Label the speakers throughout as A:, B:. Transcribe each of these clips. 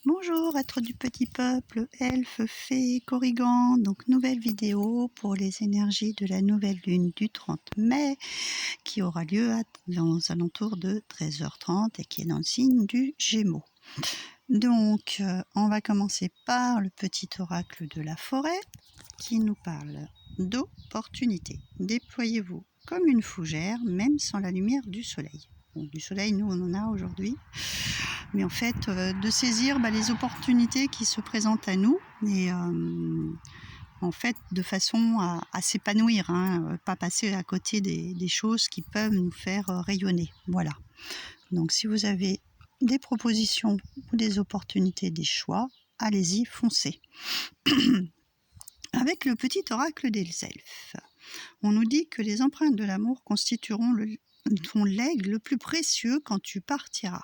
A: Bonjour, êtres du petit peuple, elfes, fées, corrigans. Donc nouvelle vidéo pour les énergies de la nouvelle lune du 30 mai qui aura lieu aux alentours de 13h30 et qui est dans le signe du Gémeaux. Donc on va commencer par le petit oracle de la forêt qui nous parle d'opportunité. Déployez-vous comme une fougère même sans la lumière du soleil. Bon, du soleil, nous on en a aujourd'hui. Mais en fait, de saisir les opportunités qui se présentent à nous et en fait de façon à s'épanouir, pas passer à côté des choses qui peuvent nous faire rayonner. Voilà. Donc si vous avez des propositions ou des opportunités, des choix, allez-y, foncez. Avec le petit oracle des elfes, on nous dit que les empreintes de l'amour constitueront ton legs le plus précieux quand tu partiras.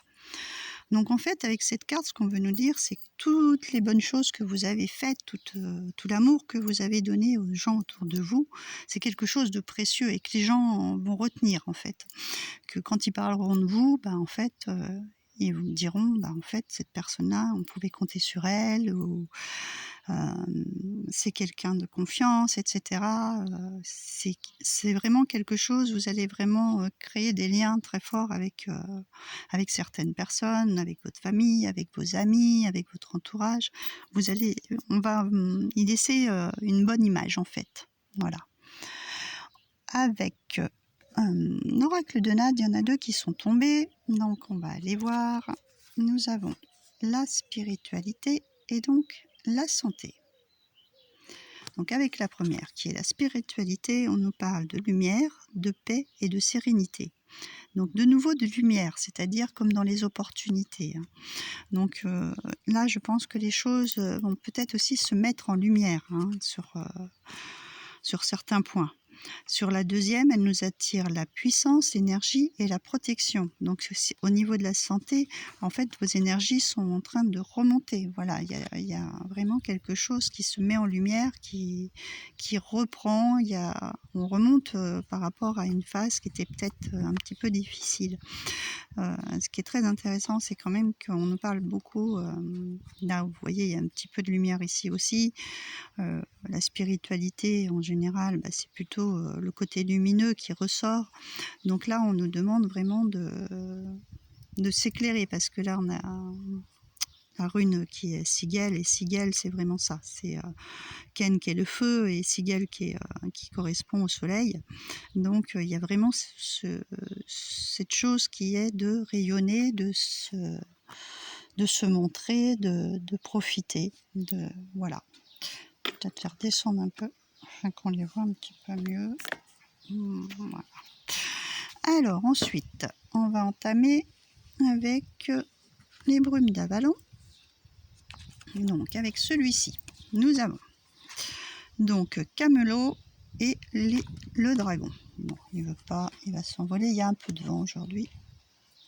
A: Donc en fait, avec cette carte, ce qu'on veut nous dire, c'est que toutes les bonnes choses que vous avez faites, tout l'amour que vous avez donné aux gens autour de vous, c'est quelque chose de précieux et que les gens vont retenir en fait. Que quand ils parleront de vous, en fait, ils vous diront, en fait, cette personne-là, on pouvait compter sur elle, ou c'est quelqu'un de confiance, etc. C'est vraiment quelque chose, vous allez vraiment créer des liens très forts avec certaines personnes, avec votre famille, avec vos amis, avec votre entourage. On va y laisser une bonne image en fait. Voilà. Avec l'oracle de Nade, il y en a deux qui sont tombés, donc on va aller voir. Nous avons la spiritualité et donc la santé. Donc avec la première, qui est la spiritualité, on nous parle de lumière, de paix et de sérénité. Donc de nouveau de lumière, c'est-à-dire comme dans les opportunités. Donc là, je pense que les choses vont peut-être aussi se mettre en lumière sur certains points. Sur la deuxième, elle nous attire la puissance, l'énergie et la protection. Donc au niveau de la santé, en fait, vos énergies sont en train de remonter. Voilà, il y a vraiment quelque chose qui se met en lumière, qui reprend. On remonte par rapport à une phase qui était peut-être un petit peu difficile. Ce qui est très intéressant, c'est quand même qu'on nous parle beaucoup, là vous voyez il y a un petit peu de lumière ici aussi, la spiritualité en général, c'est plutôt le côté lumineux qui ressort. Donc là on nous demande vraiment de s'éclairer, parce que là on a la rune qui est Sigel, et Sigel c'est vraiment ça, c'est Ken qui est le feu et Sigel qui correspond au soleil. Donc il y a vraiment cette chose qui est de rayonner, de se montrer, de profiter, voilà. Peut-être faire descendre un peu afin qu'on les voit un petit peu mieux. Voilà. Alors ensuite, on va entamer avec les brumes d'Avalon. Donc avec celui-ci, nous avons donc Camelot et le dragon. Bon, il veut pas, il va s'envoler. Il y a un peu de vent aujourd'hui.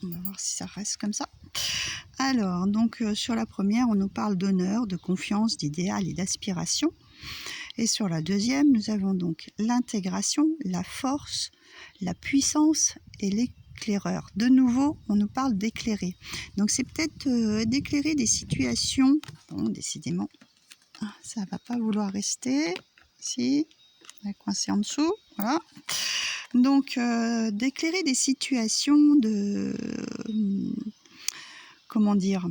A: On va voir si ça reste comme ça. Alors, donc sur la première, on nous parle d'honneur, de confiance, d'idéal et d'aspiration. Et sur la deuxième, nous avons donc l'intégration, la force, la puissance et l'éclaireur. De nouveau, on nous parle d'éclairer. Donc c'est peut-être d'éclairer des situations. Bon, décidément, ça ne va pas vouloir rester. Si, on va coincer en dessous. Voilà. Donc d'éclairer des situations comment dire,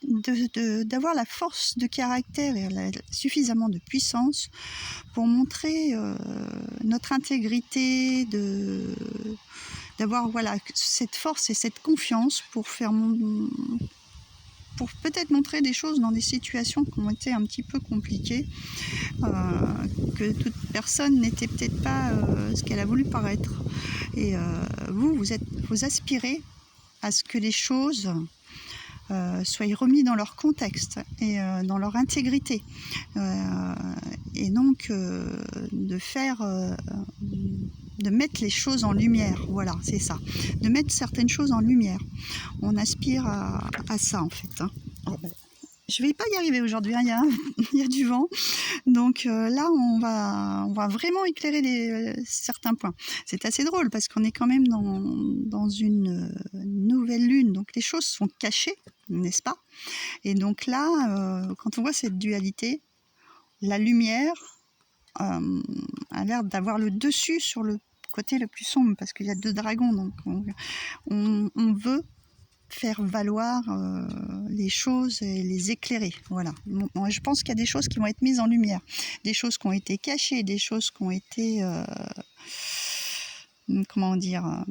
A: d'avoir la force de caractère et suffisamment de puissance pour montrer notre intégrité, d'avoir cette force et cette confiance pour peut-être montrer des choses dans des situations qui ont été un petit peu compliquées, que toute personne n'était peut-être pas ce qu'elle a voulu paraître. Et vous aspirez à ce que les choses soient remis dans leur contexte et dans leur intégrité, et donc de mettre les choses en lumière. Voilà, c'est ça, de mettre certaines choses en lumière. On aspire à ça en fait, je vais pas y arriver aujourd'hui, hein, il y a du vent. Donc là, on va vraiment éclairer certains points. C'est assez drôle parce qu'on est quand même dans une nouvelle lune, donc les choses sont cachées, n'est-ce pas? Et donc là, quand on voit cette dualité, la lumière a l'air d'avoir le dessus sur le côté le plus sombre, parce qu'il y a 2 dragons, donc on veut faire valoir les choses et les éclairer. Voilà. Moi, je pense qu'il y a des choses qui vont être mises en lumière, des choses qui ont été cachées, des choses qui ont été, comment dire,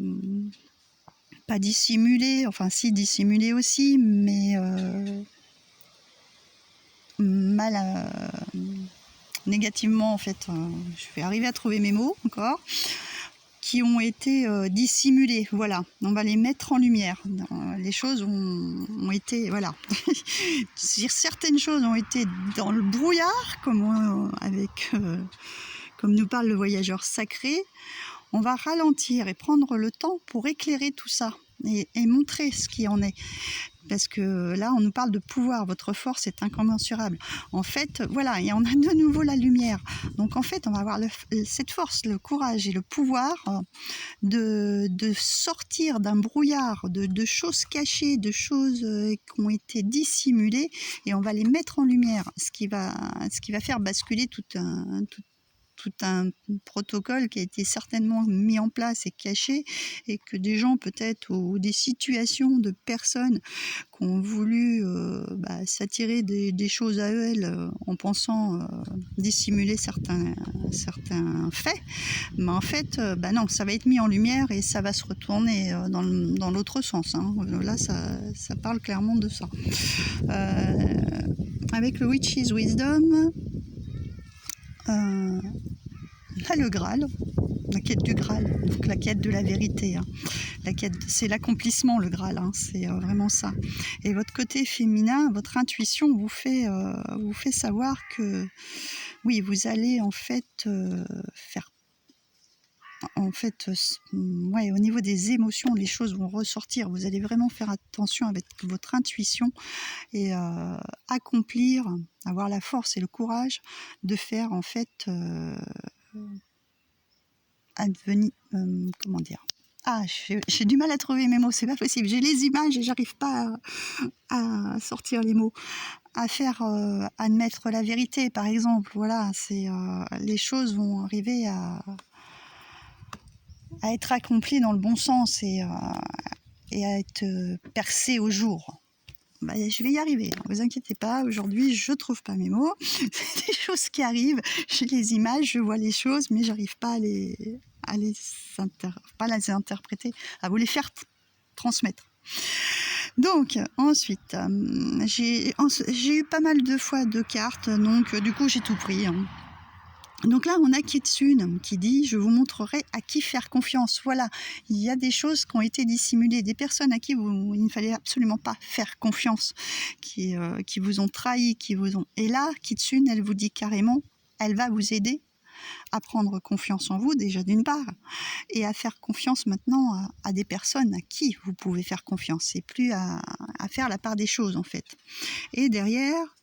A: pas dissimulées, enfin si dissimulées aussi, mais mal, négativement en fait. Je vais arriver à trouver mes mots encore. Qui ont été dissimulés, voilà, on va les mettre en lumière. Les choses ont été, voilà, certaines choses ont été dans le brouillard, comme nous parle le voyageur sacré. On va ralentir et prendre le temps pour éclairer tout ça et montrer ce qui en est. Parce que là, on nous parle de pouvoir, votre force est incommensurable. En fait, voilà, et on a de nouveau la lumière. Donc en fait, on va avoir cette force, le courage et le pouvoir de sortir d'un brouillard, de choses cachées, de choses qui ont été dissimulées, et on va les mettre en lumière, ce qui va faire basculer tout un protocole qui a été certainement mis en place et caché, et que des gens peut-être, ou des situations de personnes qui ont voulu s'attirer des choses à elles en pensant dissimuler certains faits, mais en fait non, ça va être mis en lumière et ça va se retourner dans l'autre sens, hein. Là ça parle clairement de ça. Avec le Witch's Wisdom, là, le Graal, la quête du Graal, donc la quête de la vérité, hein. La quête, c'est l'accomplissement, le Graal, hein, c'est vraiment ça. Et votre côté féminin, votre intuition vous fait savoir que oui, vous allez en fait faire. En fait, ouais, au niveau des émotions, les choses vont ressortir. Vous allez vraiment faire attention avec votre intuition et accomplir, avoir la force et le courage de faire en fait advenir, comment dire, j'ai du mal à trouver mes mots, c'est pas possible, j'ai les images et j'arrive pas à sortir les mots, à faire admettre la vérité par exemple. Voilà, c'est les choses vont arriver à être accomplies dans le bon sens et à être percées au jour. Je vais y arriver, ne vous inquiétez pas, aujourd'hui je trouve pas mes mots, c'est des choses qui arrivent, j'ai les images, je vois les choses, mais j'arrive pas à les interpréter, à vous les faire transmettre. Donc ensuite, j'ai eu pas mal de fois de cartes, donc du coup j'ai tout pris, hein. Donc là, on a Kitsune qui dit « Je vous montrerai à qui faire confiance ». Voilà, il y a des choses qui ont été dissimulées, des personnes à qui il ne fallait absolument pas faire confiance, qui vous ont trahi, Et là, Kitsune, elle vous dit carrément, elle va vous aider à prendre confiance en vous, déjà d'une part, et à faire confiance maintenant à des personnes à qui vous pouvez faire confiance, et plus à faire la part des choses, en fait. Et derrière,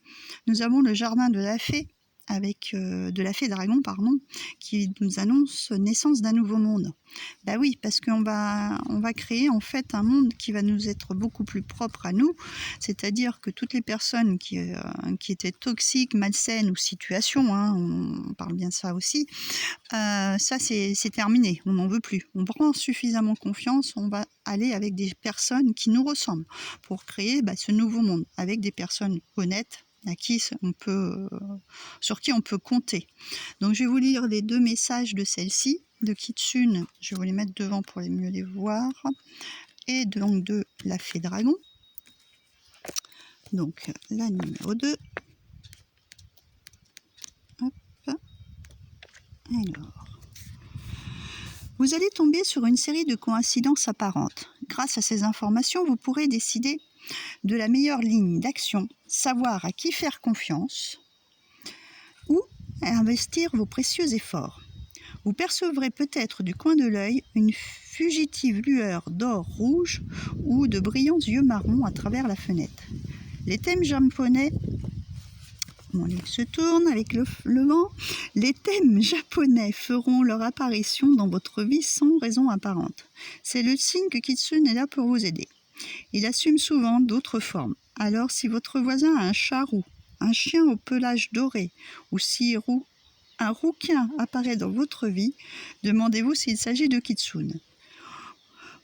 A: nous avons le jardin de la fée, avec de la fée dragon, pardon, qui nous annonce naissance d'un nouveau monde. Bah oui, parce qu'on va créer en fait un monde qui va nous être beaucoup plus propre à nous, c'est-à-dire que toutes les personnes qui étaient toxiques, malsaines ou situations, hein, on parle bien de ça aussi, ça c'est terminé, on n'en veut plus. On prend suffisamment confiance, on va aller avec des personnes qui nous ressemblent pour créer ce nouveau monde, avec des personnes honnêtes, sur qui on peut compter. Donc je vais vous lire les 2 messages de celle-ci, de Kitsune, je vais vous les mettre devant pour mieux les voir, et donc de la fée dragon. Donc la numéro 2. Hop. Alors. Vous allez tomber sur une série de coïncidences apparentes. Grâce à ces informations, vous pourrez décider de la meilleure ligne d'action, savoir à qui faire confiance ou investir vos précieux efforts. Vous percevrez peut-être du coin de l'œil une fugitive lueur d'or rouge ou de brillants yeux marrons à travers la fenêtre. Les thèmes japonais, mon livre se tourne avec le vent, les thèmes japonais feront leur apparition dans votre vie sans raison apparente. C'est le signe que Kitsune est là pour vous aider. Il assume souvent d'autres formes. Alors si votre voisin a un chat roux, un chien au pelage doré, ou si un rouquin apparaît dans votre vie, demandez-vous s'il s'agit de Kitsune.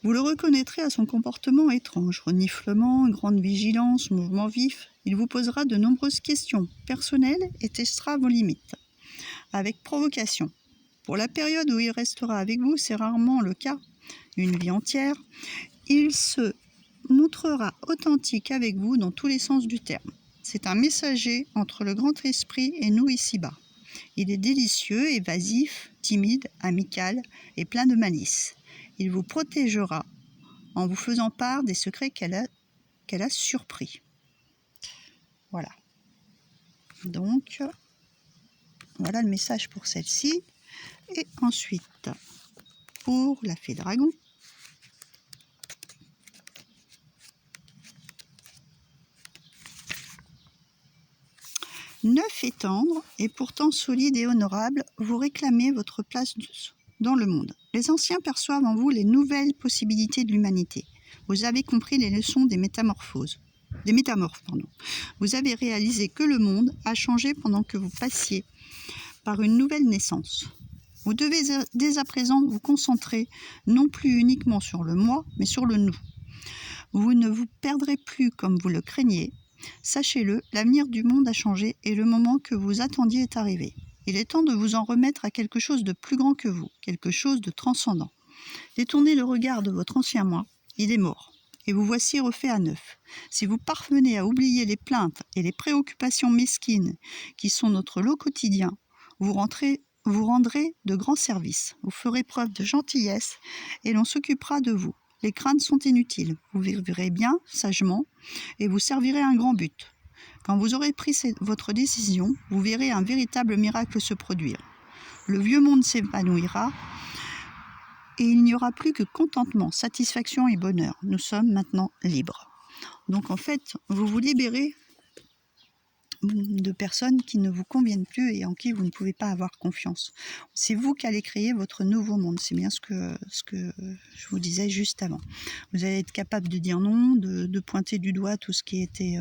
A: Vous le reconnaîtrez à son comportement étrange, reniflement, grande vigilance, mouvement vif. Il vous posera de nombreuses questions personnelles et testera vos limites, avec provocation. Pour la période où il restera avec vous, c'est rarement le cas, une vie entière, il se montrera authentique avec vous dans tous les sens du terme. C'est un messager entre le grand esprit et nous ici-bas. Il est délicieux, évasif, timide, amical et plein de malice. Il vous protégera en vous faisant part des secrets qu'elle a surpris. Voilà. Donc, voilà le message pour celle-ci. Et ensuite, pour la fée dragon. Neuf et tendre, et pourtant solide et honorable, vous réclamez votre place dans le monde. Les anciens perçoivent en vous les nouvelles possibilités de l'humanité. Vous avez compris les leçons des métamorphes. Vous avez réalisé que le monde a changé pendant que vous passiez par une nouvelle naissance. Vous devez dès à présent vous concentrer non plus uniquement sur le moi, mais sur le nous. Vous ne vous perdrez plus comme vous le craignez. Sachez-le, l'avenir du monde a changé et le moment que vous attendiez est arrivé. Il est temps de vous en remettre à quelque chose de plus grand que vous, quelque chose de transcendant. Détournez le regard de votre ancien moi, il est mort, et vous voici refait à neuf. Si vous parvenez à oublier les plaintes et les préoccupations mesquines qui sont notre lot quotidien, vous rendrez de grands services. Vous ferez preuve de gentillesse et l'on s'occupera de vous. Les craintes sont inutiles. Vous vivrez bien, sagement, et vous servirez un grand but. Quand vous aurez pris votre décision, vous verrez un véritable miracle se produire. Le vieux monde s'épanouira et il n'y aura plus que contentement, satisfaction et bonheur. Nous sommes maintenant libres. Donc en fait, vous vous libérez de personnes qui ne vous conviennent plus et en qui vous ne pouvez pas avoir confiance. C'est vous qui allez créer votre nouveau monde. C'est bien ce que je vous disais juste avant. Vous allez être capable de dire non, de pointer du doigt tout ce qui était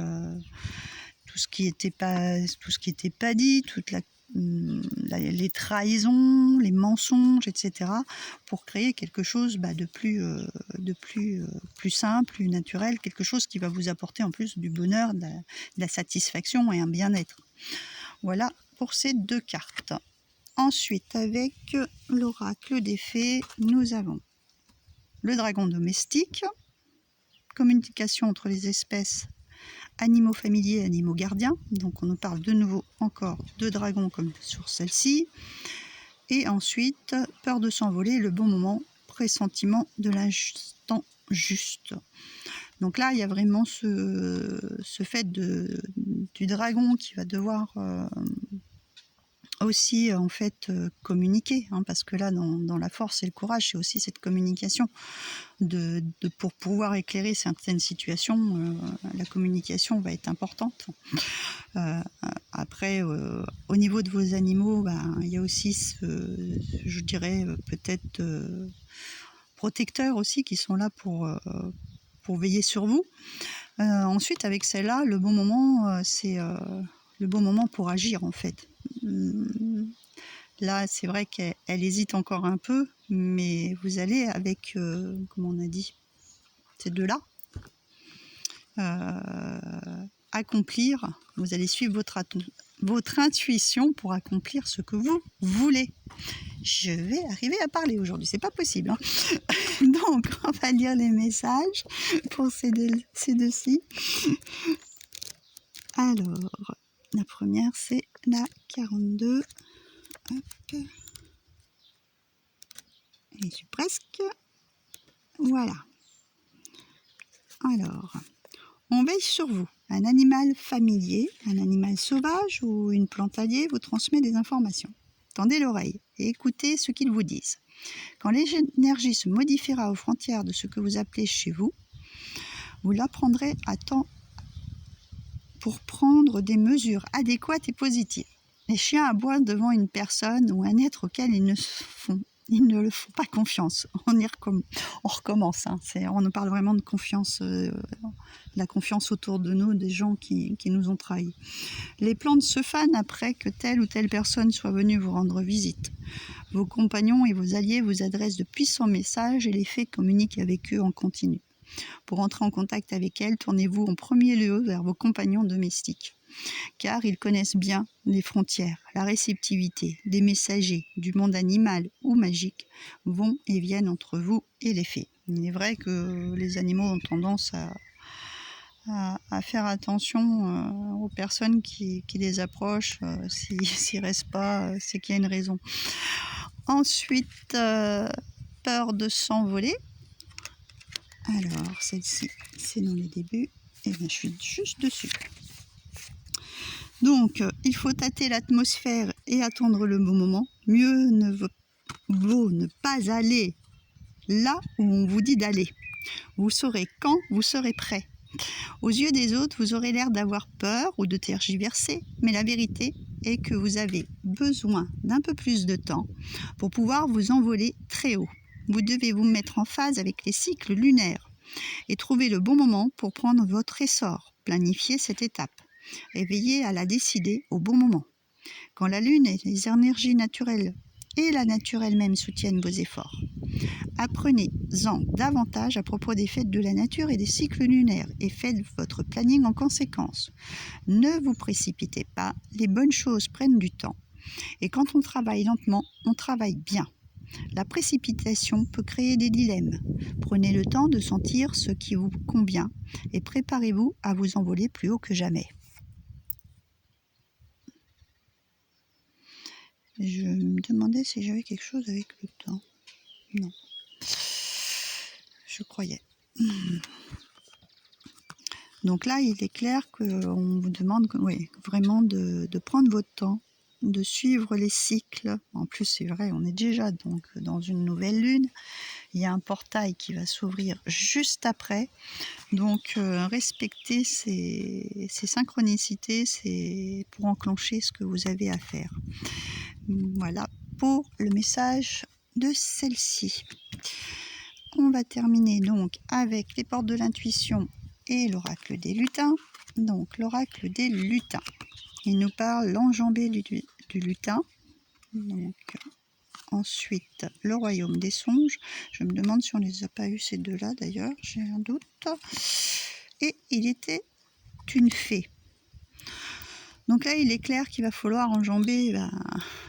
A: pas dit, les trahisons, les mensonges, etc. pour créer quelque chose de plus simple, plus naturel, quelque chose qui va vous apporter en plus du bonheur, de la satisfaction et un bien-être. Voilà pour ces deux cartes. Ensuite, avec l'oracle des fées, nous avons le dragon domestique, communication entre les espèces, animaux familiers et animaux gardiens. Donc on nous parle de nouveau encore de dragons comme sur celle-ci. Et ensuite, peur de s'envoler, le bon moment, pressentiment de l'instant juste. Donc là, il y a vraiment ce fait du dragon qui va devoir aussi en fait communiquer, parce que là dans la force et le courage, c'est aussi cette communication pour pouvoir éclairer certaines situations. La communication va être importante. Après, au niveau de vos animaux, il y a aussi je dirais peut-être protecteurs aussi qui sont là pour veiller sur vous. Ensuite, avec celle-là, le bon moment, c'est le bon moment pour agir en fait. Là, c'est vrai qu'elle hésite encore un peu, mais vous allez avec, comme on a dit, ces deux-là, accomplir, vous allez suivre votre intuition pour accomplir ce que vous voulez. Je vais arriver à parler aujourd'hui, c'est pas possible. Donc, on va lire les messages pour ces deux-ci. Alors, la première, c'est la 42. Hop. Et je suis presque. Voilà. Alors, on veille sur vous. Un animal familier, un animal sauvage ou une plante alliée vous transmet des informations. Tendez l'oreille et écoutez ce qu'ils vous disent. Quand l'énergie se modifiera aux frontières de ce que vous appelez chez vous, vous l'apprendrez à temps pour prendre des mesures adéquates et positives. Les chiens aboient devant une personne ou un être auquel ils ne le font pas confiance. On recommence. Hein. On nous parle vraiment de confiance, la confiance autour de nous, des gens qui nous ont trahis. Les plantes se fanent après que telle ou telle personne soit venue vous rendre visite. Vos compagnons et vos alliés vous adressent de puissants messages et les faits communiquent avec eux en continu. Pour entrer en contact avec elles, tournez-vous en premier lieu vers vos compagnons domestiques, car ils connaissent bien les frontières, la réceptivité, des messagers du monde animal ou magique vont et viennent entre vous et les fées. Il est vrai que les animaux ont tendance à faire attention aux personnes qui les approchent. S'ils ne restent pas, c'est qu'il y a une raison. Ensuite, peur de s'envoler. Alors, celle-ci, c'est dans les débuts. Et bien, je suis juste dessus. Donc, il faut tâter l'atmosphère et attendre le bon moment. Mieux vaut ne pas aller là où on vous dit d'aller. Vous saurez quand vous serez prêt. Aux yeux des autres, vous aurez l'air d'avoir peur ou de tergiverser, mais la vérité est que vous avez besoin d'un peu plus de temps pour pouvoir vous envoler très haut. Vous devez vous mettre en phase avec les cycles lunaires et trouver le bon moment pour prendre votre essor. Planifiez cette étape et veillez à la décider au bon moment. Quand la lune et les énergies naturelles et la nature elle-même soutiennent vos efforts. Apprenez-en davantage à propos des fêtes de la nature et des cycles lunaires et faites votre planning en conséquence. Ne vous précipitez pas, les bonnes choses prennent du temps. Et quand on travaille lentement, on travaille bien. La précipitation peut créer des dilemmes. Prenez le temps de sentir ce qui vous convient et préparez-vous à vous envoler plus haut que jamais. Je me demandais si j'avais quelque chose avec le temps. Non. Je croyais. Donc là, il est clair qu'on vous demande vraiment de prendre votre temps, de suivre les cycles. En plus, c'est vrai, on est déjà donc dans une nouvelle lune. Il y a un portail qui va s'ouvrir juste après. Donc, respectez ces synchronicités, c'est pour enclencher ce que vous avez à faire. Voilà pour le message de celle-ci. On va terminer donc avec les portes de l'intuition et l'oracle des lutins. Donc, l'oracle des lutins. Il nous parle l'enjambée du lutin. Donc, ensuite, le royaume des songes. Je me demande si on ne les a pas eu ces deux-là d'ailleurs, j'ai un doute. Et il était une fée. Donc là, il est clair qu'il va falloir enjamber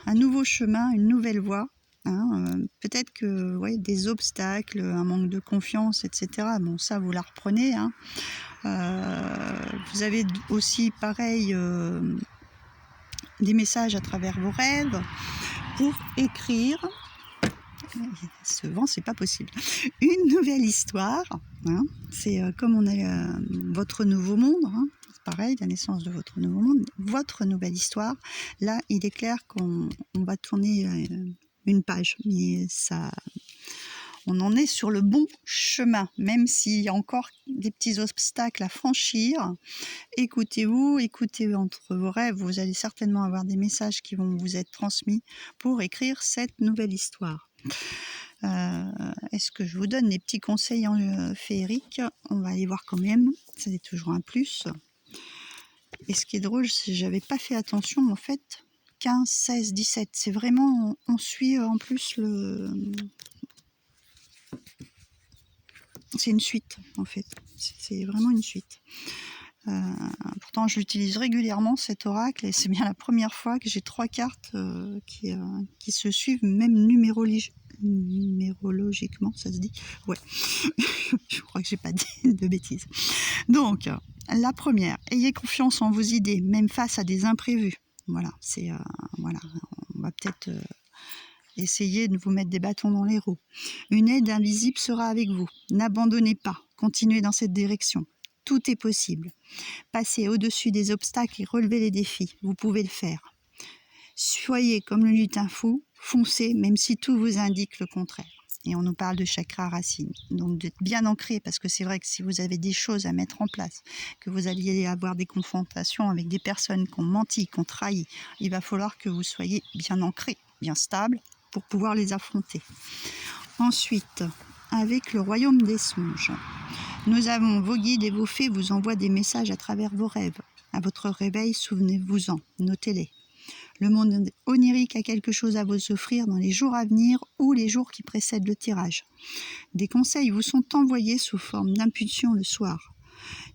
A: un nouveau chemin, une nouvelle voie. Hein, peut-être que des obstacles, un manque de confiance, etc. Bon, ça, vous la reprenez. Hein. Vous avez aussi, pareil, des messages à travers vos rêves pour écrire. Ce vent, c'est pas possible. Une nouvelle histoire. Hein. C'est comme on est votre nouveau monde. Hein. Pareil, la naissance de votre nouveau monde, votre nouvelle histoire. Là, il est clair qu'on va tourner une page, mais ça, on en est sur le bon chemin, même s'il y a encore des petits obstacles à franchir. Écoutez-vous, écoutez entre vos rêves, vous allez certainement avoir des messages qui vont vous être transmis pour écrire cette nouvelle histoire. Est-ce que je vous donne des petits conseils féeriques? On va aller voir quand même, c'est toujours un plus. Et ce qui est drôle, c'est que j'avais pas fait attention en fait. 15, 16, 17, c'est vraiment, on suit en plus c'est une suite en fait, c'est vraiment une suite. Pourtant je l'utilise régulièrement cet oracle et c'est bien la première fois que j'ai 3 cartes qui se suivent même numérologiquement, ça se dit? Ouais, je crois que j'ai pas dit de bêtises. Donc, la première, ayez confiance en vos idées, même face à des imprévus. Voilà, voilà, on va peut-être essayer de vous mettre des bâtons dans les roues. Une aide invisible sera avec vous. N'abandonnez pas, continuez dans cette direction. Tout est possible. Passez au-dessus des obstacles et relevez les défis. Vous pouvez le faire. Soyez comme le lutin fou, foncez même si tout vous indique le contraire. Et on nous parle de chakra racine. Donc d'être bien ancré, parce que c'est vrai que si vous avez des choses à mettre en place, que vous alliez avoir des confrontations avec des personnes qui ont menti, qui ont trahi, il va falloir que vous soyez bien ancré, bien stable, pour pouvoir les affronter. Ensuite, avec le royaume des songes, nous avons vos guides et vos fées vous envoient des messages à travers vos rêves. À votre réveil, souvenez-vous-en, notez-les. Le monde onirique a quelque chose à vous offrir dans les jours à venir ou les jours qui précèdent le tirage. Des conseils vous sont envoyés sous forme d'impulsion le soir.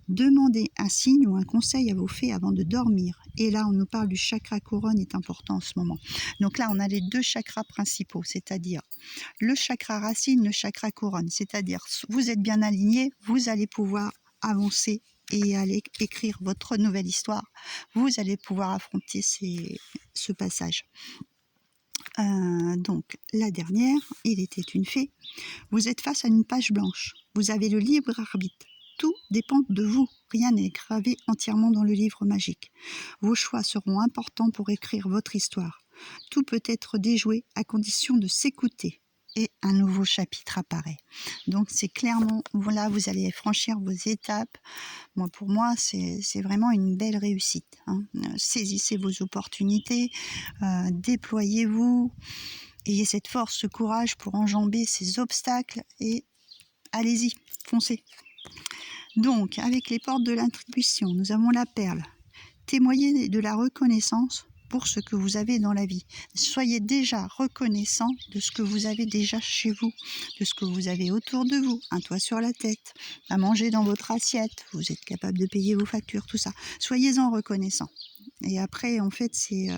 A: Demandez un signe ou un conseil à vos fées avant de dormir. Et là, on nous parle du chakra couronne est important en ce moment. Donc là, on a les 2 chakras principaux, c'est-à-dire le chakra racine, le chakra couronne. C'est-à-dire, vous êtes bien aligné, vous allez pouvoir avancer et aller écrire votre nouvelle histoire. Vous allez pouvoir affronter ce passage. Donc, la dernière, il était une fée. Vous êtes face à une page blanche. Vous avez le libre arbitre. Tout dépend de vous. Rien n'est gravé entièrement dans le livre magique. Vos choix seront importants pour écrire votre histoire. Tout peut être déjoué à condition de s'écouter. Et un nouveau chapitre apparaît. Donc c'est clairement, voilà, vous allez franchir vos étapes. Pour moi, c'est vraiment une belle réussite. Saisissez vos opportunités, déployez-vous, ayez cette force, ce courage pour enjamber ces obstacles et allez-y, foncez. Donc, avec les portes de l'intuition, nous avons la perle. Témoignez de la reconnaissance pour ce que vous avez dans la vie. Soyez déjà reconnaissant de ce que vous avez déjà chez vous, de ce que vous avez autour de vous, un toit sur la tête, à manger dans votre assiette, vous êtes capable de payer vos factures, tout ça. Soyez-en reconnaissant. Et après, en fait, c'est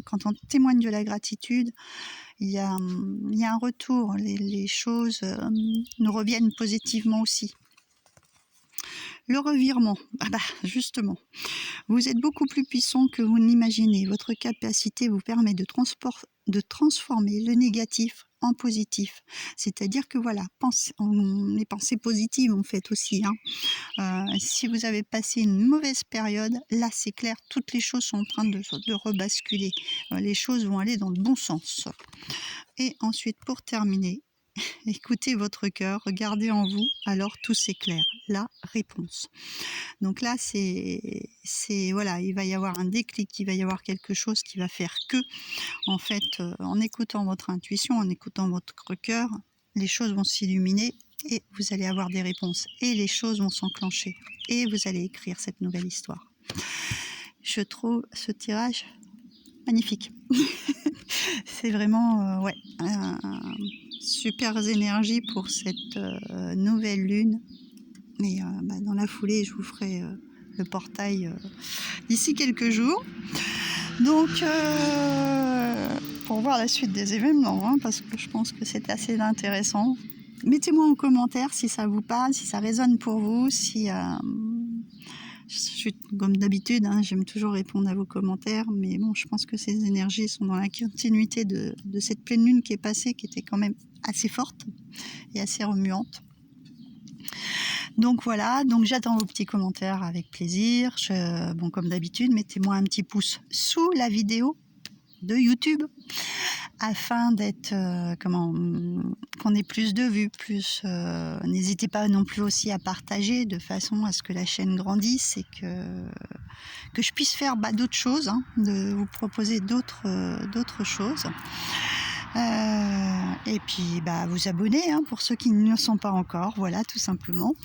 A: quand on témoigne de la gratitude, il y a un retour, les choses nous reviennent positivement aussi. Le revirement, justement, vous êtes beaucoup plus puissant que vous n'imaginez. Votre capacité vous permet de transformer le négatif en positif. C'est-à-dire que voilà, les pensées positives en fait aussi. Si vous avez passé une mauvaise période, là c'est clair, toutes les choses sont en train de rebasculer. Les choses vont aller dans le bon sens. Et ensuite, pour terminer, écoutez votre cœur, regardez en vous, alors tout s'éclaire. La réponse. Donc là, voilà, il va y avoir un déclic, il va y avoir quelque chose qui va faire que, en fait, en écoutant votre intuition, en écoutant votre cœur, les choses vont s'illuminer et vous allez avoir des réponses. Et les choses vont s'enclencher. Et vous allez écrire cette nouvelle histoire. Je trouve ce tirage magnifique. C'est vraiment, super énergie pour cette nouvelle lune. Et dans la foulée, je vous ferai le portail d'ici quelques jours. Donc, pour voir la suite des événements, parce que je pense que c'est assez intéressant. Mettez-moi en commentaire si ça vous parle, si ça résonne pour vous, si... je suis comme d'habitude, j'aime toujours répondre à vos commentaires, mais bon, je pense que ces énergies sont dans la continuité de cette pleine lune qui est passée, qui était quand même assez forte et assez remuante. Donc voilà, donc j'attends vos petits commentaires avec plaisir. Comme d'habitude, mettez-moi un petit pouce sous la vidéo de YouTube afin d'être qu'on ait plus de vues, n'hésitez pas non plus aussi à partager de façon à ce que la chaîne grandisse et que je puisse faire d'autres choses, de vous proposer d'autres choses. Et puis vous abonner pour ceux qui ne le sont pas encore, voilà, tout simplement.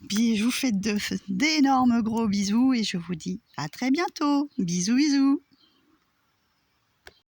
A: Puis je vous fais d'énormes gros bisous et je vous dis à très bientôt. Bisous bisous.